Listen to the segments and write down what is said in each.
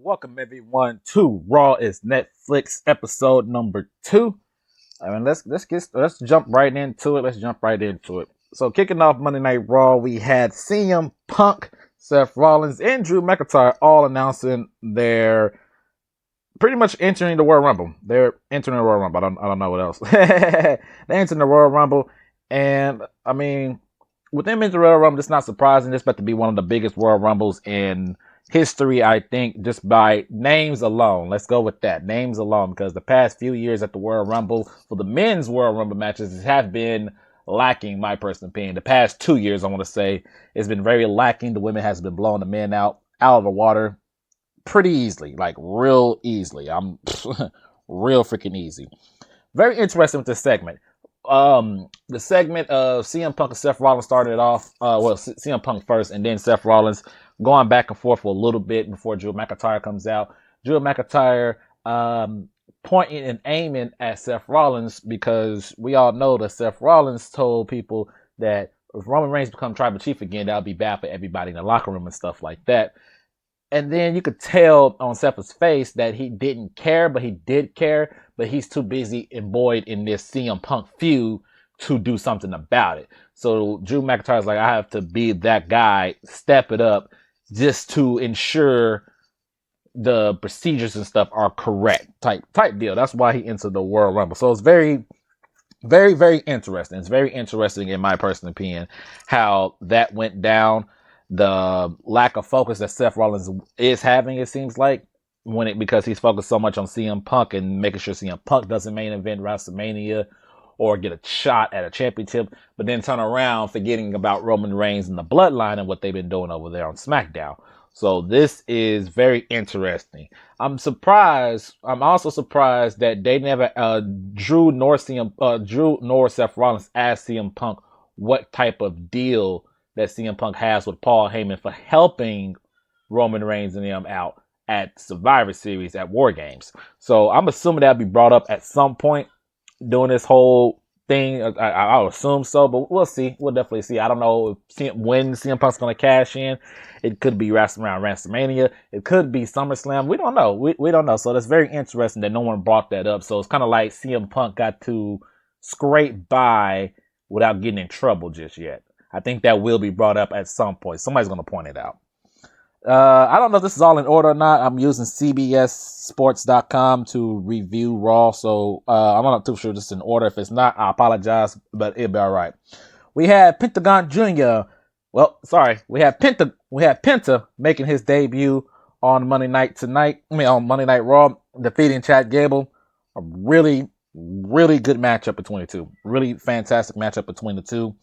Welcome everyone to Raw is Netflix episode number 2. I mean, let's jump right into it. So kicking off Monday Night Raw, we had CM Punk, Seth Rollins, and Drew McIntyre all announcing their pretty much entering the Royal Rumble. They're entering the Royal Rumble. I don't know what else. They're entering the Royal Rumble, and I mean, with them entering the Royal Rumble, it's not surprising. It's about to be one of the biggest Royal Rumbles in history, I think, just by names alone. Let's go with that. Names alone, because the past few years at the Royal Rumble, for the men's Royal Rumble matches, have been lacking, my personal opinion. The past 2 years, I want to say, it's been very lacking. The women has been blowing the men out of the water pretty easily, like real easily. I'm real freaking easy. Very interesting with this segment. The segment of CM Punk and Seth Rollins started it off. CM Punk first, and then Seth Rollins going back and forth for a little bit before Drew McIntyre comes out. Drew McIntyre pointing and aiming at Seth Rollins, because we all know that Seth Rollins told people that if Roman Reigns become tribal chief again, that would be bad for everybody in the locker room and stuff like that. And then you could tell on Seth's face that he didn't care, but he did care, but he's too busy embroiled in this CM Punk feud to do something about it. So Drew McIntyre's like, I have to be that guy, step it up, just to ensure the procedures and stuff are correct, type deal. That's why he entered the Royal Rumble. So it's very, very, very interesting. It's very interesting, in my personal opinion, how that went down. The lack of focus that Seth Rollins is having, it seems like, because he's focused so much on CM Punk and making sure CM Punk doesn't main event WrestleMania or get a shot at a championship, but then turn around forgetting about Roman Reigns and the Bloodline and what they've been doing over there on SmackDown. So this is very interesting. I'm also surprised that they never Drew nor Seth Rollins asked CM Punk what type of deal that CM Punk has with Paul Heyman for helping Roman Reigns and them out at Survivor Series at War Games. So I'm assuming that'll be brought up at some point during this whole thing. I'll assume so, but we'll see. We'll definitely see. I don't know when CM Punk's going to cash in. It could be around WrestleMania. It could be SummerSlam. We don't know. We don't know. So that's very interesting that no one brought that up. So it's kind of like CM Punk got to scrape by without getting in trouble just yet. I think that will be brought up at some point. Somebody's going to point it out. I don't know if this is all in order or not. I'm using CBSSports.com to review Raw, so I'm not too sure this is in order. If it's not, I apologize, but it'll be all right. We had Pentagon Jr. We had Penta making his debut on Monday Night Raw, defeating Chad Gable. A really, really good matchup between the two. Really fantastic matchup between the two.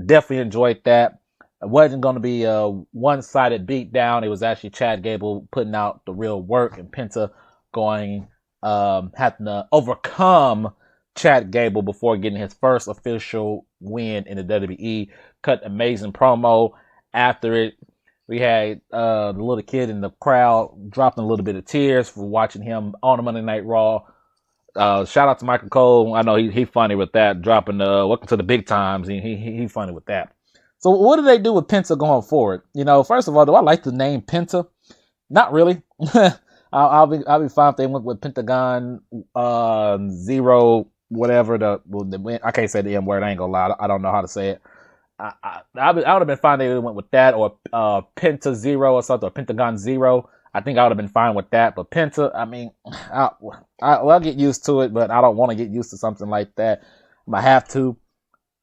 Definitely enjoyed that. It wasn't going to be a one-sided beatdown. It was actually Chad Gable putting out the real work, and Penta having to overcome Chad Gable before getting his first official win in the WWE. Cut amazing promo. After it, we had the little kid in the crowd dropping a little bit of tears for watching him on the Monday Night Raw. Shout out to Michael Cole. I know he funny with that, dropping welcome to the big times. He funny with that. So what do they do with Penta going forward? First of all, do I like the name Penta? Not really. I'll be fine if they went with Pentagon Zero, whatever. I can't say the M word. I ain't gonna lie. I don't know how to say it. I would have been fine if they went with that, or Penta Zero or something, or Pentagon Zero. I think I would have been fine with that. But Penta, I mean, I'll get used to it, but I don't want to get used to something like that. I have to.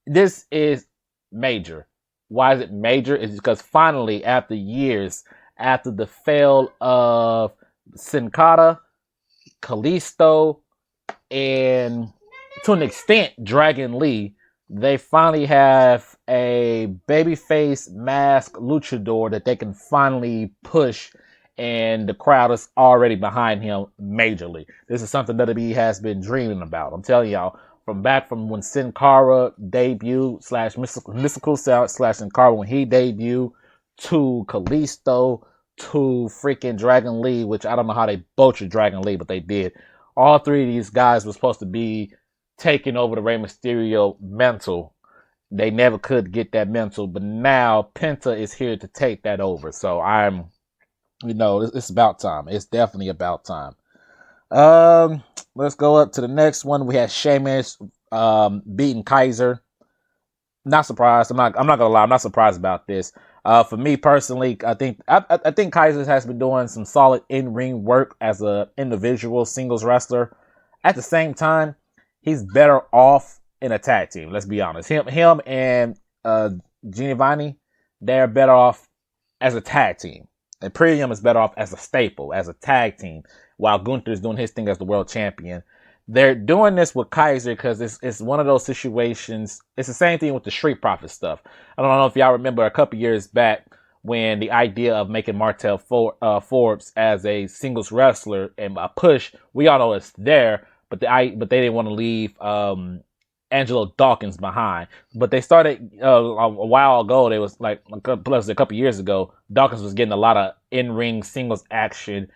This is major. Why is it major? It's because finally, after years, after the fail of Sin Cara, Kalisto, and to an extent, Dragon Lee, they finally have a babyface mask luchador that they can finally push, and the crowd is already behind him majorly. This is something WWE has been dreaming about. I'm telling y'all, from when Sin Cara debuted, / Mystical Sin Cara when he debuted, to Kalisto, to freaking Dragon Lee, which I don't know how they butchered Dragon Lee, but they did. All three of these guys were supposed to be taking over the Rey Mysterio mantle. They never could get that mantle, but now Penta is here to take that over. So I'm It's about time. It's definitely about time. Um, let's go up to the next one. We had Sheamus beating Kaiser. Not surprised. I'm not gonna lie. I'm not surprised about this. For me personally, I think Kaiser has been doing some solid in ring work as a individual singles wrestler. At the same time, he's better off in a tag team. Let's be honest. Him and Giovanni, they're better off as a tag team. And Premium is better off as a staple, as a tag team, while Gunther is doing his thing as the world champion. They're doing this with Kaiser because it's one of those situations. It's the same thing with the Street Profit stuff. I don't know if y'all remember a couple years back when the idea of making Martel Forbes as a singles wrestler and a push, we all know it's there, but they didn't want to leave Angelo Dawkins behind. But they started a while ago. They was like plus a couple years ago. Dawkins was getting a lot of in-ring singles action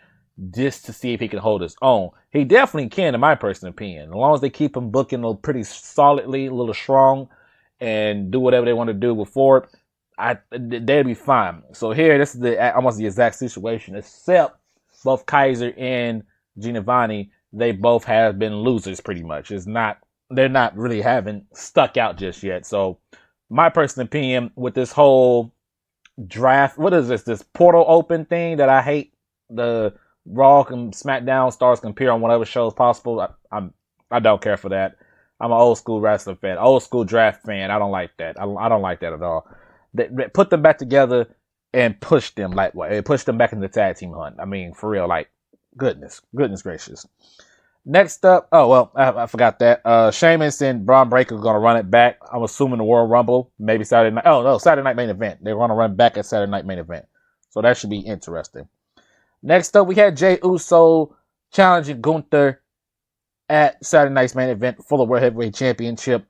just to see if he can hold his own. He definitely can, in my personal opinion. As long as they keep him booking pretty solidly, a little strong, and do whatever they want to do with Ford, they'd be fine. So here, this is almost the exact situation, except both Kaiser and Giovanni, they both have been losers pretty much. They're not really having stuck out just yet. So my personal opinion with this whole draft, what is this portal open thing that I hate? The Raw and SmackDown stars can appear on whatever shows possible. I don't care for that. I'm an old school wrestling fan, old school draft fan. I don't like that. I don't like that at all. They put them back together and push them push them back in the tag team hunt. I mean, for real, like goodness gracious. Next up, I forgot that. Sheamus and Braun Breaker are gonna run it back. I'm assuming the Royal Rumble, maybe Saturday night. Oh no, Saturday night main event. They're gonna run back at Saturday night main event, so that should be interesting. Next up, we had Jey Uso challenging Gunther at Saturday night's main event for the World Heavyweight Championship.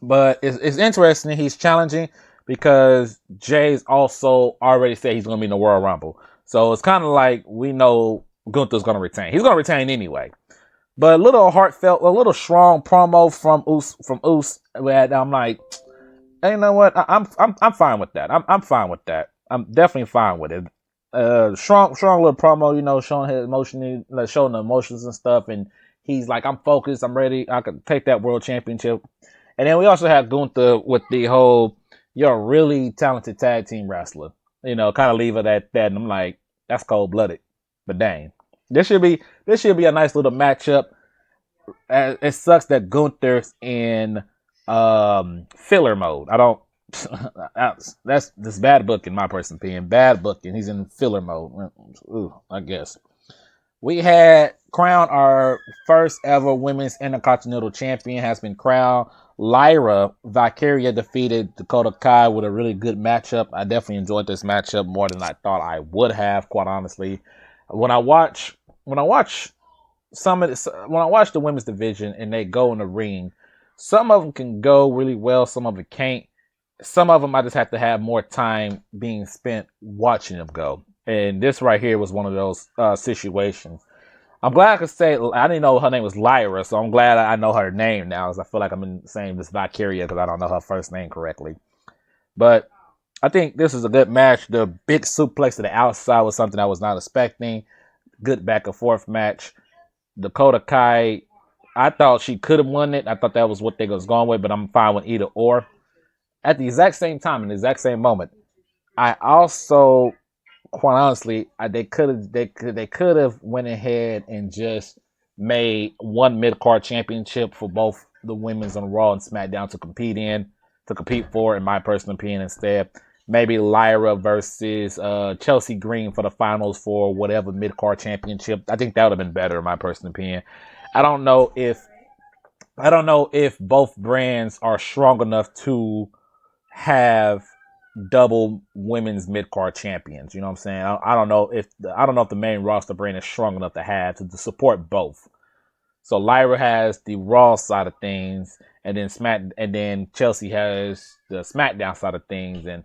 But it's interesting he's challenging because Jay's also already said he's going to be in the Royal Rumble. So it's kind of like we know Gunther's going to retain. He's going to retain anyway. But a little heartfelt, a little strong promo from Us. I'm like, hey, you know what? I'm fine with that. I'm fine with that. I'm definitely fine with it. Strong little promo, showing his emotion, showing the emotions and stuff, and he's like, I'm focused, I'm ready, I can take that world championship. And then we also have Gunther with the whole, you're a really talented tag team wrestler, kind of leave it at that. And I'm like, that's cold blooded, but dang, this should be a nice little matchup. It sucks that Gunther's in filler mode. That's bad booking, my personal opinion. Bad booking. He's in filler mode. Ooh, I guess. We had crowned our first ever women's Intercontinental Champion has been crowned. Lyra Valkyria defeated Dakota Kai with a really good matchup. I definitely enjoyed this matchup more than I thought I would have, quite honestly. When I watch the women's division and they go in the ring, some of them can go really well, some of them can't. Some of them I just have to have more time being spent watching them go. And this right here was one of those situations. I'm glad I could say, I didn't know her name was Lyra, so I'm glad I know her name now, because I feel like I'm saying this Valkyria because I don't know her first name correctly. But I think this is a good match. The big suplex to the outside was something I was not expecting. Good back and forth match. Dakota Kai, I thought she could have won it. I thought that was what they was going with, but I'm fine with either or. At the exact same time, in the exact same moment, I also, quite honestly, they could have went ahead and just made one mid-card championship for both the women's on Raw and SmackDown to compete for, in my personal opinion, instead. Maybe Lyra versus Chelsea Green for the finals for whatever mid-card championship. I think that would have been better, in my personal opinion. I don't know if both brands are strong enough to have double women's mid-card champions. You know what I'm saying? I don't know if the main roster brand is strong enough to support both. So Lyra has the Raw side of things, and then Chelsea has the SmackDown side of things, and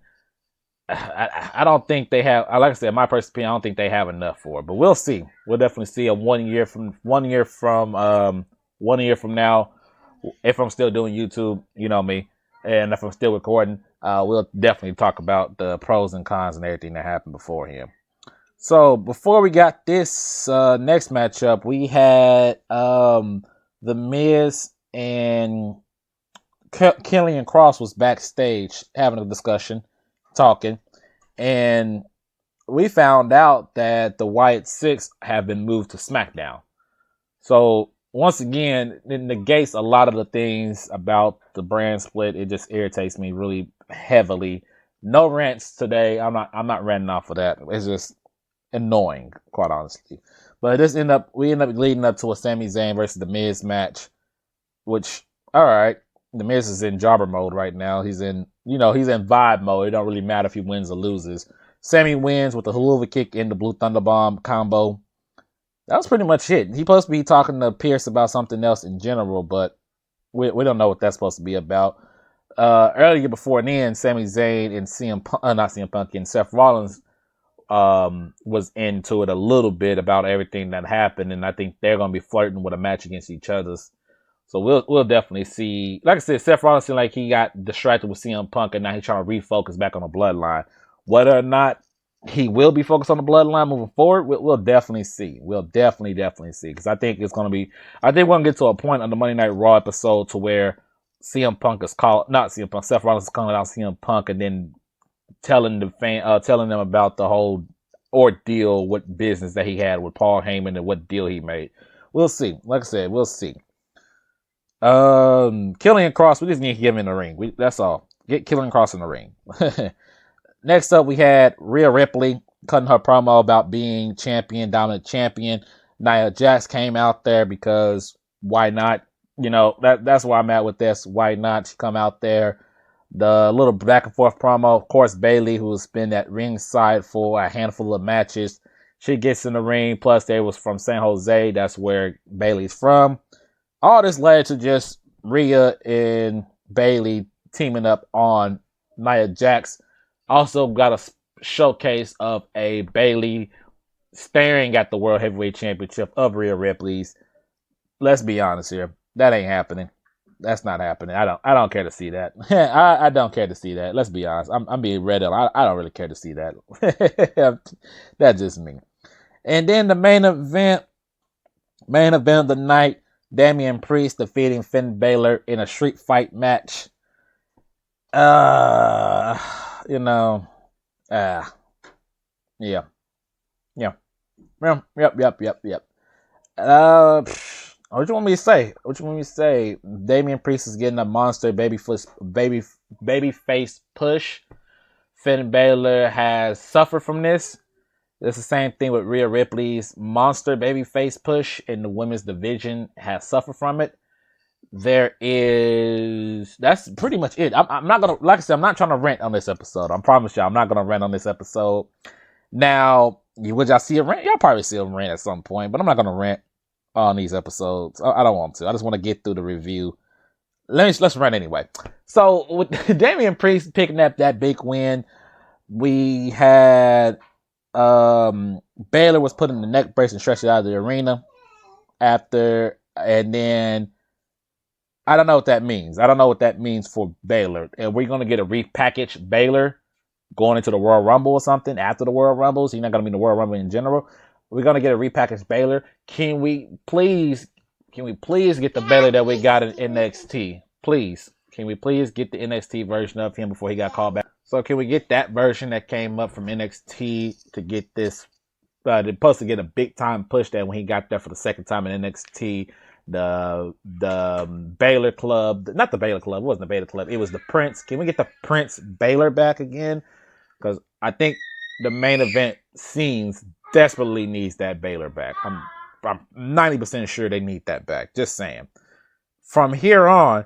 I don't think they have. Like I said, my personal opinion, I don't think they have enough for it. But we'll see. We'll definitely see a 1 year from now, if I'm still doing YouTube, you know me. And if I'm still recording, we'll definitely talk about the pros and cons and everything that happened before him. So before we got this next matchup, we had the Miz and Killian Cross was backstage having a discussion, talking, and we found out that the Wyatt Six have been moved to SmackDown. So once again, it negates a lot of the things about the brand split. It just irritates me really heavily. No rants today. I'm not ranting off of that. It's just annoying, quite honestly. But we end up leading up to a Sami Zayn versus The Miz match, which, all right, The Miz is in jobber mode right now. He's in vibe mode. It don't really matter if he wins or loses. Sami wins with the Huluva kick and the Blue Thunder Bomb combo. That was pretty much it. He's supposed to be talking to Pierce about something else in general, but we don't know what that's supposed to be about. Earlier before then, Sami Zayn and Seth Rollins was into it a little bit about everything that happened, and I think they're going to be flirting with a match against each other's. So we'll definitely see. Like I said, Seth Rollins seemed like he got distracted with CM Punk, and now he's trying to refocus back on the bloodline. Whether or not he will be focused on the bloodline moving forward, we'll definitely see. We'll definitely see. Because I think it's going to be... I think we're going to get to a point on the Monday Night Raw episode to where CM Punk is called... Not CM Punk. Seth Rollins is calling out CM Punk and then telling them about the whole ordeal, what business that he had with Paul Heyman and what deal he made. We'll see. Like I said, we'll see. Killian Cross, we just need to get him in the ring. That's all. Get Killian Cross in the ring. Next up, we had Rhea Ripley cutting her promo about being dominant champion. Nia Jax came out there because why not? That's where I'm at with this. Why not? She come out there. The little back and forth promo. Of course, Bayley, who's been at ringside for a handful of matches, she gets in the ring. Plus, they was from San Jose. That's where Bayley's from. All this led to just Rhea and Bayley teaming up on Nia Jax. Also got a showcase of a Bayley staring at the World Heavyweight Championship of Rhea Ripley's. Let's be honest here. That ain't happening. That's not happening. I don't care to see that. I don't care to see that. Let's be honest. I'm being red. I don't really care to see that. That's just me. And then the main event of the night, Damian Priest defeating Finn Balor in a street fight match. Yep. What you want me to say? Damian Priest is getting a monster baby face push. Finn Balor has suffered from this. It's the same thing with Rhea Ripley's monster babyface push in the women's division has suffered from it. That's pretty much it. I'm not gonna, like I said, I'm not trying to rant on this episode. I promise y'all, I'm not gonna rant on this episode. Now, would y'all see a rant? Y'all probably see a rant at some point, but I'm not gonna rant on these episodes. I don't want to. I just want to get through the review. Let's rant anyway. So with Damian Priest picking up that big win, we had Baylor was put in the neck brace and stretched out of the arena after, and then I don't know what that means. I don't know what that means for Baylor. And we're going to get a repackaged Baylor going into the Royal Rumble or something after the Royal Rumble. So he's not going to be in the Royal Rumble in general. We're going to get a repackaged Baylor. Can we please get the Baylor that we got in NXT? Please. Can we please get the NXT version of him before he got called back? So can we get that version that came up from NXT to get this? They're supposed to get a big time push that when he got there for the second time in NXT, the Baylor Club, not the Baylor Club, it wasn't the Baylor Club, it was the Prince. Can we get the Prince Baylor back again? Because I think the main event scenes desperately needs that Baylor back. I'm 90% sure they need that back. Just saying. From here on,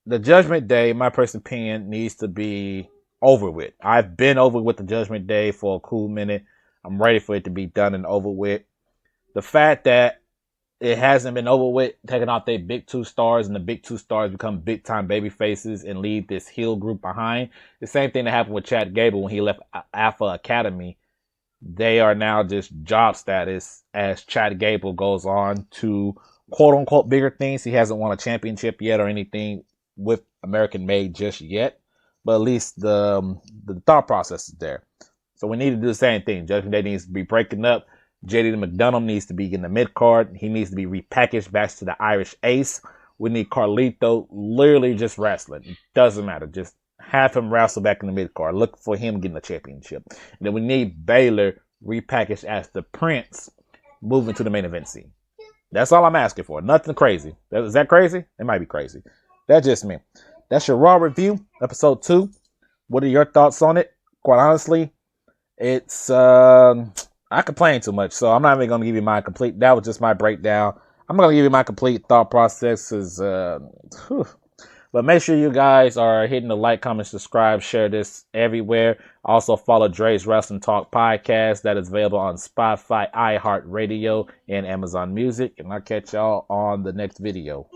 the Judgment Day, in my personal opinion, needs to be over with. I've been over with the Judgment Day for a cool minute. I'm ready for it to be done and over with. The fact that it hasn't been over with, taking out their big two stars, and the big two stars become big time baby faces and leave this heel group behind. The same thing that happened with Chad Gable when he left Alpha Academy. They are now just job status as Chad Gable goes on to quote unquote bigger things. He hasn't won a championship yet or anything with American Made just yet, but at least the thought process is there. So we need to do the same thing. Judgment Day needs to be breaking up. JD McDonough needs to be in the mid card. He needs to be repackaged back to the Irish Ace. We need Carlito literally just wrestling. It doesn't matter. Just have him wrestle back in the mid card. Look for him getting the championship. And then we need Baylor repackaged as the Prince moving to the main event scene. That's all I'm asking for. Nothing crazy. Is that crazy? It might be crazy. That's just me. That's your Raw review, episode 2. What are your thoughts on it? Quite honestly, it's I complain too much, so I'm not even going to give you my complete. That was just my breakdown. I'm going to give you my complete thought processes. But make sure you guys are hitting the like, comment, subscribe, share this everywhere. Also follow Dre's Wrestling Talk podcast that is available on Spotify, iHeartRadio, and Amazon Music. And I'll catch y'all on the next video.